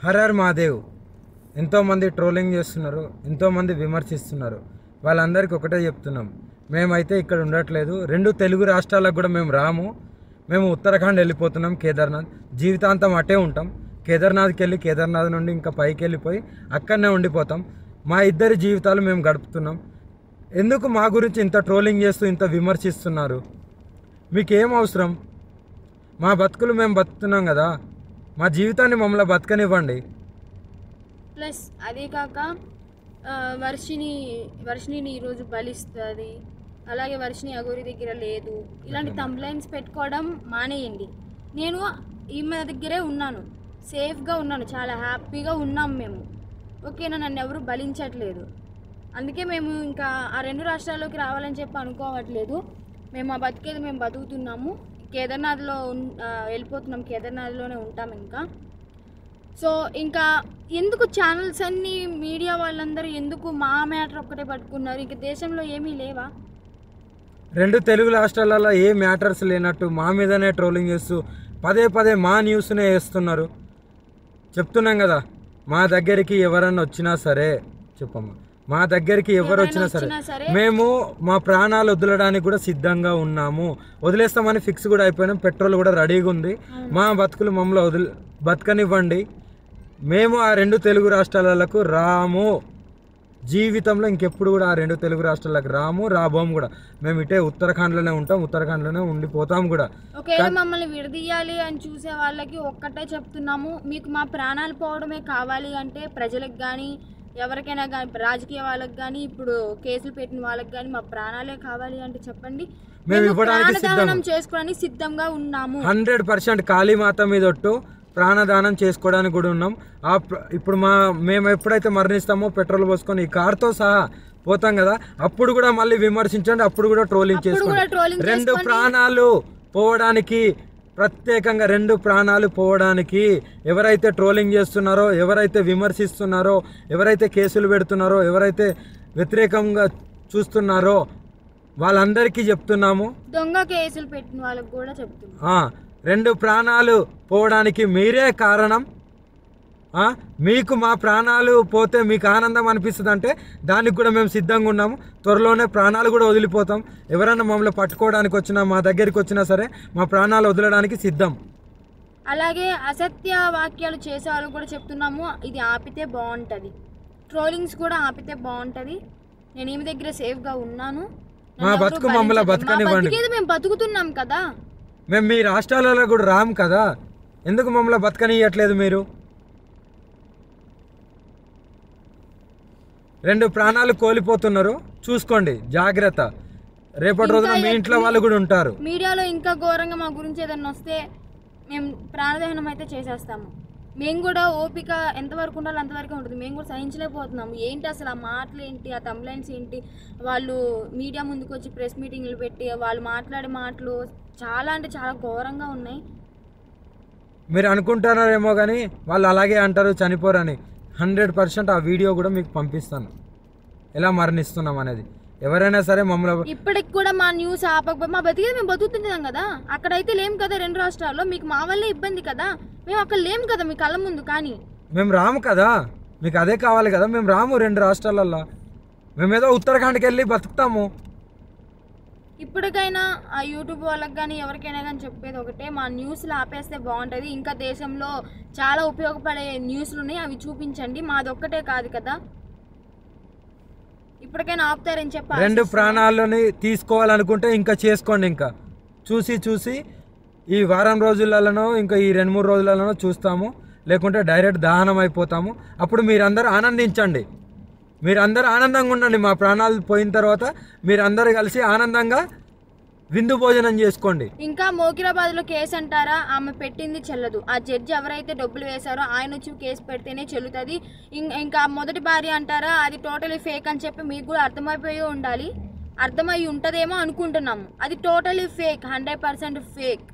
Horror Mahadev ఎంతోమంది trolling చేస్తున్నారు, ఎంతోమంది విమర్శిస్తున్నారు. వాళ్ళందరికీ ఒకటే చెప్తున్నాం, మేమైతే ఇక్కడ ఉండట్లేదు. 2 తెలుగు రాష్ట్రాలకు కూడా మేము రాము. మేము ఉత్తరాఖండ్ వెళ్ళిపోతున్నాం, కేదార్నాథ్. జీవితాంతం అటే ఉంటాం. కేదార్నాథ్కి వెళ్ళి కేదార్నాథ్ నుండి ఇంకా పైకి వెళ్ళిపోయి అక్కడనే ఉండిపోతాం. మా ఇద్దరి జీవితాలు మేము గడుపుతున్నాం. ఎందుకు మా గురించి ఇంత ట్రోలింగ్ చేస్తూ ఇంత విమర్శిస్తున్నారు? మీకేం అవసరం? మా బతుకులు మేము బతుకుతున్నాం కదా, మా జీవితాన్ని మమ్మల్ని బతకనివ్వండి. ప్లస్ అదే కాక వర్షిని ఈరోజు బలిస్తుంది, అలాగే వర్షిని అగోరి దగ్గర లేదు, ఇలాంటి తంబ్లైన్స్ పెట్టుకోవడం మానేయండి. నేను ఈమె దగ్గరే ఉన్నాను, సేఫ్గా ఉన్నాను, చాలా హ్యాపీగా ఉన్నాం మేము. ఓకేనా, నన్ను ఎవరు బలించట్లేదు. అందుకే మేము ఇంకా ఆ 2 రాష్ట్రాల్లోకి రావాలని చెప్పి అనుకోవట్లేదు. మేము ఆ బతికేది మేము బతుకుతున్నాము. కేదార్నాథ్లో వెళ్ళిపోతున్నాం, కేదార్నాథ్లోనే ఉంటాం ఇంకా. సో ఇంకా ఎందుకు ఛానల్స్ అన్నీ, మీడియా వాళ్ళందరూ ఎందుకు మా మ్యాటర్ ఒక్కటే పట్టుకున్నారు? ఇంక దేశంలో ఏమీ లేవా? 2 తెలుగు రాష్ట్రాలలో ఏ మ్యాటర్స్ లేనట్టు మా మీదనే ట్రోలింగ్ చేస్తూ పదే పదే మా న్యూస్నే వేస్తున్నారు. చెప్తున్నాం కదా, మా దగ్గరికి ఎవరన్నా వచ్చినా సరే, చెప్పమ్మా, మా దగ్గరికి ఎవరు వచ్చినా సరే మేము మా ప్రాణాలు వదలడానికి కూడా సిద్ధంగా ఉన్నాము. వదిలేస్తామని ఫిక్స్ కూడా అయిపోయినాం. పెట్రోల్ కూడా రెడీగా ఉంది. మా బతుకులు మమ్మల్ని బతకనివ్వండి. మేము ఆ 2 తెలుగు రాష్ట్రాలకు రాము. జీవితంలో ఇంకెప్పుడు కూడా ఆ 2 తెలుగు రాష్ట్రాలకు రాము, రాబోము కూడా. మేము ఇటే ఉత్తరాఖండ్లోనే ఉంటాం, ఉత్తరాఖండ్లోనే ఉండిపోతాం కూడా. ఒకవేళ మమ్మల్ని విడదీయాలి అని చూసే వాళ్ళకి ఒక్కటే చెప్తున్నాము, మీకు మా ప్రాణాలు పోవడమే కావాలి అంటే ప్రజలకు కానీ ఎవరికైనా కానీ, రాజకీయ వాళ్ళకి కానీ, ఇప్పుడు కేసులు పెట్టిన వాళ్ళకి కానీ మా ప్రాణాలే కావాలి అంటే చెప్పండి, మేము ఇవ్వడానికి చేసుకోవడానికి సిద్ధంగా ఉన్నాము. 100% కాళీమాత మీద ఒట్టు ప్రాణదానం చేసుకోవడానికి కూడా ఉన్నాం. ఇప్పుడు మేము ఎప్పుడైతే మరణిస్తామో పెట్రోల్ పోసుకొని ఈ కార్తో సహా పోతాం కదా, అప్పుడు కూడా మళ్ళీ విమర్శించండి, అప్పుడు కూడా ట్రోలింగ్ చేసుకోండి. 2 ప్రాణాలు పోవడానికి, ప్రత్యేకంగా 2 ప్రాణాలు పోవడానికి ఎవరైతే ట్రోలింగ్ చేస్తున్నారో, ఎవరైతే విమర్శిస్తున్నారో, ఎవరైతే కేసులు పెడుతున్నారో, ఎవరైతే వ్యతిరేకంగా చూస్తున్నారో వాళ్ళందరికీ చెప్తున్నాము. దొంగ కేసులు పెట్టిన వాళ్ళకి కూడా చెప్తున్నాము, 2 ప్రాణాలు పోవడానికి మీరే కారణం. మీకు మా ప్రాణాలు పోతే మీకు ఆనందం అనిపిస్తుంది అంటే దానికి కూడా మేము సిద్ధంగా ఉన్నాము. త్వరలోనే ప్రాణాలు కూడా వదిలిపోతాం. ఎవరైనా మమ్మల్ని పట్టుకోవడానికి వచ్చినా, మా దగ్గరికి వచ్చినా సరే మా ప్రాణాలు వదలడానికి సిద్ధం. అలాగే అసత్య వాక్యాలు చేసే వాళ్ళు కూడా చెప్తున్నాము, ఇది ఆపితే బాగుంటుంది, ట్రోలింగ్స్ కూడా ఆపితే బాగుంటుంది. నేను ఈమె దగ్గర సేఫ్గా ఉన్నాను, మా బతుకు మమ్మల్ని బతకనివ్వండి. మేము బతుకుతున్నాం కదా, మేము మీ రాష్ట్రాలలో కూడా రాము కదా, ఎందుకు మమ్మల్ని బతకనియట్లేదు మీరు? 2 ప్రాణాలు కోల్పోతున్నారు, చూసుకోండి, జాగ్రత్త. రేపటి రోజున మీ ఇంట్లో వాళ్ళు కూడా ఉంటారు. మీడియాలో ఇంకా ఘోరంగా మా గురించి ఏదన్నా వస్తే మేము ప్రాణదహనం అయితే చేసేస్తాము. మేము కూడా ఓపిక ఎంతవరకు ఉండాలో అంతవరకు ఉంటుంది. మేము కూడా సహించలేకపోతున్నాము. ఏంటి అసలు ఆ మాటలు ఏంటి, ఆ తంబ్లైన్స్ ఏంటి, వాళ్ళు మీడియా ముందుకు వచ్చి ప్రెస్ మీటింగ్లు పెట్టి వాళ్ళు మాట్లాడే మాటలు చాలా అంటే చాలా ఘోరంగా ఉన్నాయి. మీరు అనుకుంటున్నారేమో కానీ వాళ్ళు అలాగే అంటారు, చనిపోరని. 100% ఆ వీడియో కూడా మీకు పంపిస్తాను, ఎలా మరణిస్తున్నాం అనేది. ఎవరైనా సరే మమ్మల్ని ఇప్పటికి కూడా మా న్యూస్ ఆపకపోతే మా బతికేది మేము బతుకుతున్నాం కదా. అక్కడైతే లేం కదా 2 రాష్ట్రాల్లో, మీకు మా వల్లే ఇబ్బంది కదా. మేము అక్కడ లేం కదా మీ కళ్ళ ముందు, కానీ మేము రాము కదా, మీకు అదే కావాలి కదా. మేము రాము 2 రాష్ట్రాలల్లో, మేమేదో ఉత్తరాఖండ్కి వెళ్ళి బతుకుతాము. ఇప్పటికైనా ఆ యూట్యూబ్ వాళ్ళకి కానీ ఎవరికైనా కానీ చెప్పేది ఒకటే, మా న్యూస్లు ఆపేస్తే బాగుంటుంది. ఇంకా దేశంలో చాలా ఉపయోగపడే న్యూస్లు ఉన్నాయి, అవి చూపించండి. మాది ఒక్కటే కాదు కదా, ఇప్పటికైనా ఆపుతారని చెప్పి. 2 ప్రాణాలని తీసుకోవాలనుకుంటే ఇంకా చేసుకోండి. ఇంకా చూసి ఈ వారం రోజులలోనో ఇంకా ఈ 2-3 రోజులలోనో చూస్తాము, లేకుంటే డైరెక్ట్ దహనం అయిపోతాము. అప్పుడు మీరందరూ ఆనందించండి, మీరందరూ ఆనందంగా ఉండండి. మా ప్రాణాలు పోయిన తర్వాత మీరందరూ కలిసి ఆనందంగా విందు భోజనం చేసుకోండి. ఇంకా మోకిరాబాద్లో కేసు అంటారా, ఆమె పెట్టింది చెల్లదు. ఆ జడ్జి ఎవరైతే డబ్బులు వేశారో ఆయన వచ్చి కేసు పెడితేనే చెల్లుతుంది. ఇంకా మొదటి భార్య అంటారా, అది టోటలీ ఫేక్ అని చెప్పి మీకు కూడా అర్థమైపోయి ఉండాలి. అర్థమై ఉంటుందేమో అనుకుంటున్నాము. అది టోటలీ ఫేక్, 100% ఫేక్.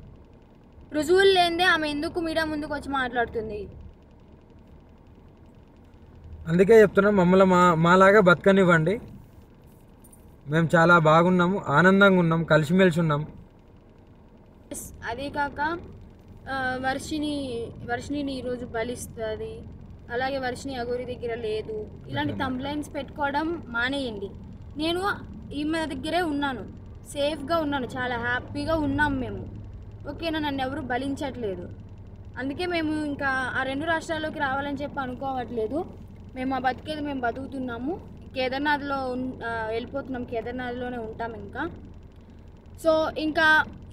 రుజువులు లేనిదే ఆమె ఎందుకు మీడియా ముందుకు వచ్చి మాట్లాడుతుంది? అందుకే చెప్తున్నాం, మమ్మల్ని మాలాగా బతకనివ్వండి. మేము చాలా బాగున్నాము, ఆనందంగా ఉన్నాం, కలిసిమెలిసి ఉన్నాం. అదే కాక వర్షిణిని ఈరోజు బలిస్తుంది, అలాగే వర్షిణి అగోరి దగ్గర లేదు, ఇలాంటి తంబ్లైన్స్ పెట్టుకోవడం మానేయండి. నేను ఈమె దగ్గరే ఉన్నాను, సేఫ్గా ఉన్నాను, చాలా హ్యాపీగా ఉన్నాం మేము. ఓకేనా, నన్ను ఎవరు బలించట్లేదు. అందుకే మేము ఇంకా ఆ 2 రాష్ట్రాల్లోకి రావాలని చెప్పి అనుకోవట్లేదు. మేము ఆ బతికేది మేము బతుకుతున్నాము. కేదార్నాథ్లో వెళ్ళిపోతున్నాం, కేదార్నాథ్లోనే ఉంటాం ఇంకా. సో ఇంకా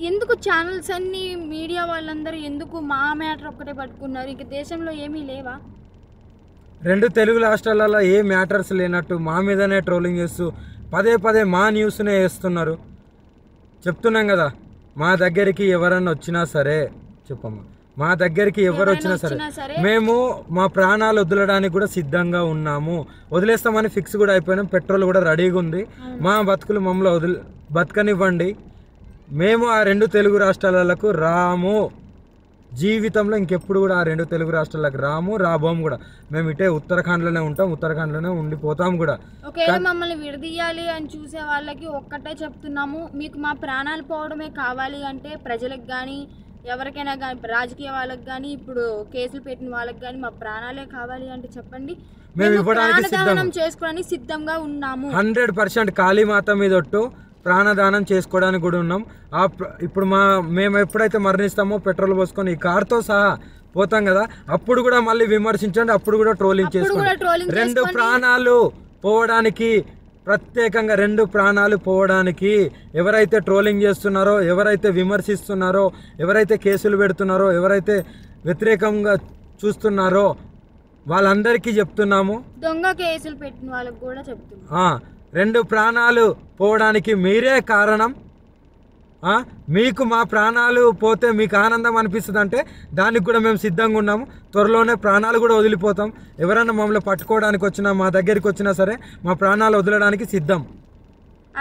ఎందుకు ఛానల్స్ అన్నీ, మీడియా వాళ్ళందరూ ఎందుకు మా మ్యాటర్ ఒక్కటే పట్టుకున్నారు? ఇంక దేశంలో ఏమీ లేవా? 2 తెలుగు రాష్ట్రాలలో ఏ మ్యాటర్స్ లేనట్టు మా మీదనే ట్రోలింగ్ చేస్తూ పదే మా న్యూస్నే వేస్తున్నారు. చెప్తున్నాం కదా, మా దగ్గరికి ఎవరన్నా వచ్చినా సరే, చెప్పమ్మా, మా దగ్గరికి ఎవరు వచ్చినా సరే మేము మా ప్రాణాలు వదలడానికి కూడా సిద్ధంగా ఉన్నాము. వదిలేస్తామని ఫిక్స్ కూడా అయిపోయినాం. పెట్రోల్ కూడా రెడీగా ఉంది. మా బతుకులు మమ్మల్ని బతకనివ్వండి. మేము ఆ 2 తెలుగు రాష్ట్రాలకు రాము. జీవితంలో ఇంకెప్పుడు కూడా ఆ 2 తెలుగు రాష్ట్రాలకు రాబోము కూడా. మేము ఇటే ఉత్తరాఖండ్లోనే ఉంటాం, ఉత్తరాఖండ్లోనే ఉండిపోతాం కూడా. ఒకవేళ మమ్మల్ని విడదీయాలి అని చూసే వాళ్ళకి ఒక్కటే చెప్తున్నాము, మీకు మా ప్రాణాలు పోవడమే కావాలి అంటే ప్రజలకు కానీ ఎవరికైనా కానీ, రాజకీయ వాళ్ళకి కానీ, ఇప్పుడు కేసులు పెట్టిన వాళ్ళకి కానీ మా ప్రాణాలే కావాలి అంటే చెప్పండి, మేము ఇవ్వడానికి ప్రాణదానం చేసుకోవడానికి సిద్ధంగా ఉన్నాము. 100% కాళీమాత మీద ఒట్టు ప్రాణదానం చేసుకోవడానికి కూడా ఉన్నాం. ఇప్పుడు మేము ఎప్పుడైతే మరణిస్తామో పెట్రోల్ పోసుకొని ఈ కార్తో సహా పోతాం కదా, అప్పుడు కూడా మళ్ళీ విమర్శించండి, అప్పుడు కూడా ట్రోలింగ్ చేసుకోండి. 2 ప్రాణాలు పోవడానికి, ప్రత్యేకంగా 2 ప్రాణాలు పోవడానికి ఎవరైతే ట్రోలింగ్ చేస్తున్నారో, ఎవరైతే విమర్శిస్తున్నారో, ఎవరైతే కేసులు పెడుతున్నారో, ఎవరైతే వ్యతిరేకంగా చూస్తున్నారో వాళ్ళందరికీ చెప్తున్నాము. దొంగ కేసులు పెట్టిన వాళ్ళకి కూడా చెప్తున్నాము, 2 ప్రాణాలు పోవడానికి మీరే కారణం. మీకు మా ప్రాణాలు పోతే మీకు ఆనందం అనిపిస్తుంది అంటే దానికి కూడా మేము సిద్ధంగా ఉన్నాము. త్వరలోనే ప్రాణాలు కూడా వదిలిపోతాం. ఎవరైనా మమ్మల్ని పట్టుకోవడానికి వచ్చినా, మా దగ్గరికి వచ్చినా సరే మా ప్రాణాలు వదలడానికి సిద్ధం.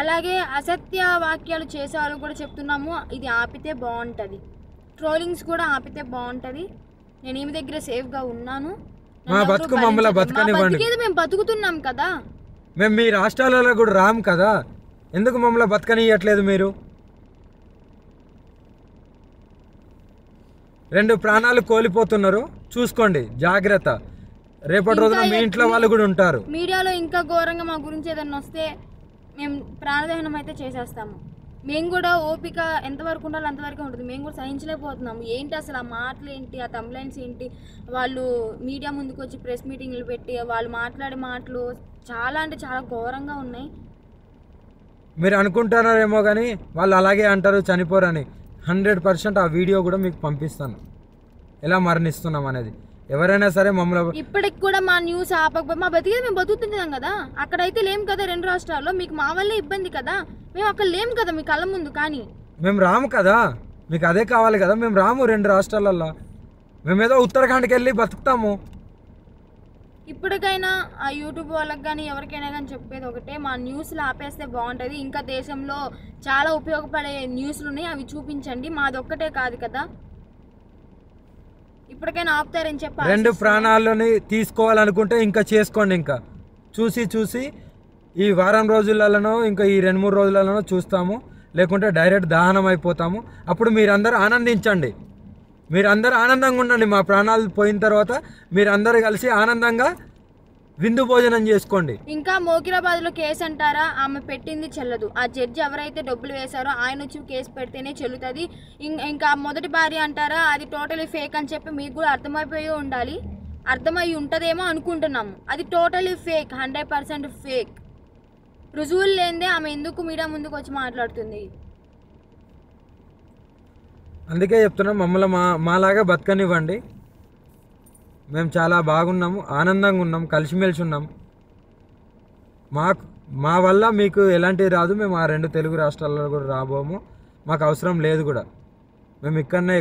అలాగే అసత్య వాక్యాలు చేసే వాళ్ళు కూడా చెప్తున్నాము, ఇది ఆపితే బాగుంటుంది, ట్రోలింగ్స్ కూడా ఆపితే బాగుంటుంది. నేను ఈమె దగ్గర సేఫ్గా ఉన్నాను, మా బతుకు మమ్మల్ని బతకనివ్వండి. మేము బతుకుతున్నాం కదా, మేము మీ రాష్ట్రాలలో కూడా రాము కదా, ఎందుకు మమ్మల్ని బతకనియట్లేదు మీరు? 2 ప్రాణాలు కోల్పోతున్నారు, చూసుకోండి, జాగ్రత్త. రేపటి రోజున మీ ఇంట్లో వాళ్ళు కూడా ఉంటారు. మీడియాలో ఇంకా ఘోరంగా మా గురించి ఏదన్నా వస్తే మేము ప్రాణదహనం అయితే చేసేస్తాము. మేము కూడా ఓపిక ఎంతవరకు ఉండాలో అంతవరకే ఉంటుంది. మేము కూడా సహించలేకపోతున్నాము. ఏంటి అసలు ఆ మాటలు ఏంటి, ఆ తంబ్లైన్స్ ఏంటి, వాళ్ళు మీడియా ముందుకు వచ్చి ప్రెస్ మీటింగ్లు పెట్టి వాళ్ళు మాట్లాడే మాటలు చాలా అంటే చాలా ఘోరంగా ఉన్నాయి. మీరు అనుకుంటున్నారేమో కానీ వాళ్ళు అలాగే అంటారు, చనిపోరని. 100% ఆ వీడియో కూడా మీకు పంపిస్తాను, ఎలా మరణిస్తున్నాం అనేది. ఎవరైనా సరే మమ్మల్ని ఇప్పటికి కూడా మా న్యూస్ ఆపకపోతే మా బతికేది మేము బతుకుతున్నాం కదా, అక్కడైతే లేం కదా 2 రాష్ట్రాల్లో. మీకు మా వల్లే ఇబ్బంది కదా, మేము అక్కడ లేం కదా మీ కళ్ళ ముందు. కానీ మేము రాము కదా, మీకు అదే కావాలి కదా, మేము రాము 2 రాష్ట్రాలల్లో. మేమేదో ఉత్తరాఖండ్కి వెళ్ళి బతుకుతాము. ఇప్పటికైనా ఆ యూట్యూబ్ వాళ్ళకి కానీ ఎవరికైనా కానీ చెప్పేది ఒకటే, మా న్యూస్లు ఆపేస్తే బాగుంటుంది. ఇంకా దేశంలో చాలా ఉపయోగపడే న్యూస్లు ఉన్నాయి, అవి చూపించండి. మాది ఒక్కటే కాదు కదా, ఇప్పటికైనా ఆపుతారని చెప్పి. 2 ప్రాణాలని తీసుకోవాలనుకుంటే ఇంకా చేసుకోండి. ఇంకా చూసి ఈ వారం రోజులలోనో ఇంకా ఈ 2-3 రోజులలోనో చూస్తాము, లేకుంటే డైరెక్ట్ దహనం అయిపోతాము. అప్పుడు మీరందరూ ఆనందించండి, మీరందరూ ఆనందంగా ఉండండి. మా ప్రాణాలు పోయిన తర్వాత మీరందరూ కలిసి ఆనందంగా విందు భోజనం చేసుకోండి. ఇంకా మోకిరాబాద్లో కేసు అంటారా, ఆమె పెట్టింది చెల్లదు. ఆ జడ్జి ఎవరైతే డబ్బులు వేశారో ఆయన వచ్చి కేసు పెడితేనే చెల్లుతుంది. ఇంకా మొదటి భార్య అంటారా, అది టోటలీ ఫేక్ అని చెప్పి మీకు కూడా అర్థమైపోయి ఉండాలి. అర్థమై ఉంటుందేమో అనుకుంటున్నాము. అది టోటలీ ఫేక్, 100% ఫేక్. రుజువులు లేనిదే ఆమె ఎందుకు మీడియా ముందుకు వచ్చి మాట్లాడుతుంది? అందుకే చెప్తున్నాం, మమ్మల్ని మాలాగా బతకనివ్వండి. మేము చాలా బాగున్నాము, ఆనందంగా ఉన్నాం, కలిసిమెలిసి ఉన్నాం. మా వల్ల మీకు ఎలాంటివి రాదు. మేము ఆ 2 తెలుగు రాష్ట్రాల్లో కూడా రాబోము, మాకు అవసరం లేదు కూడా. మేము ఇక్కడనే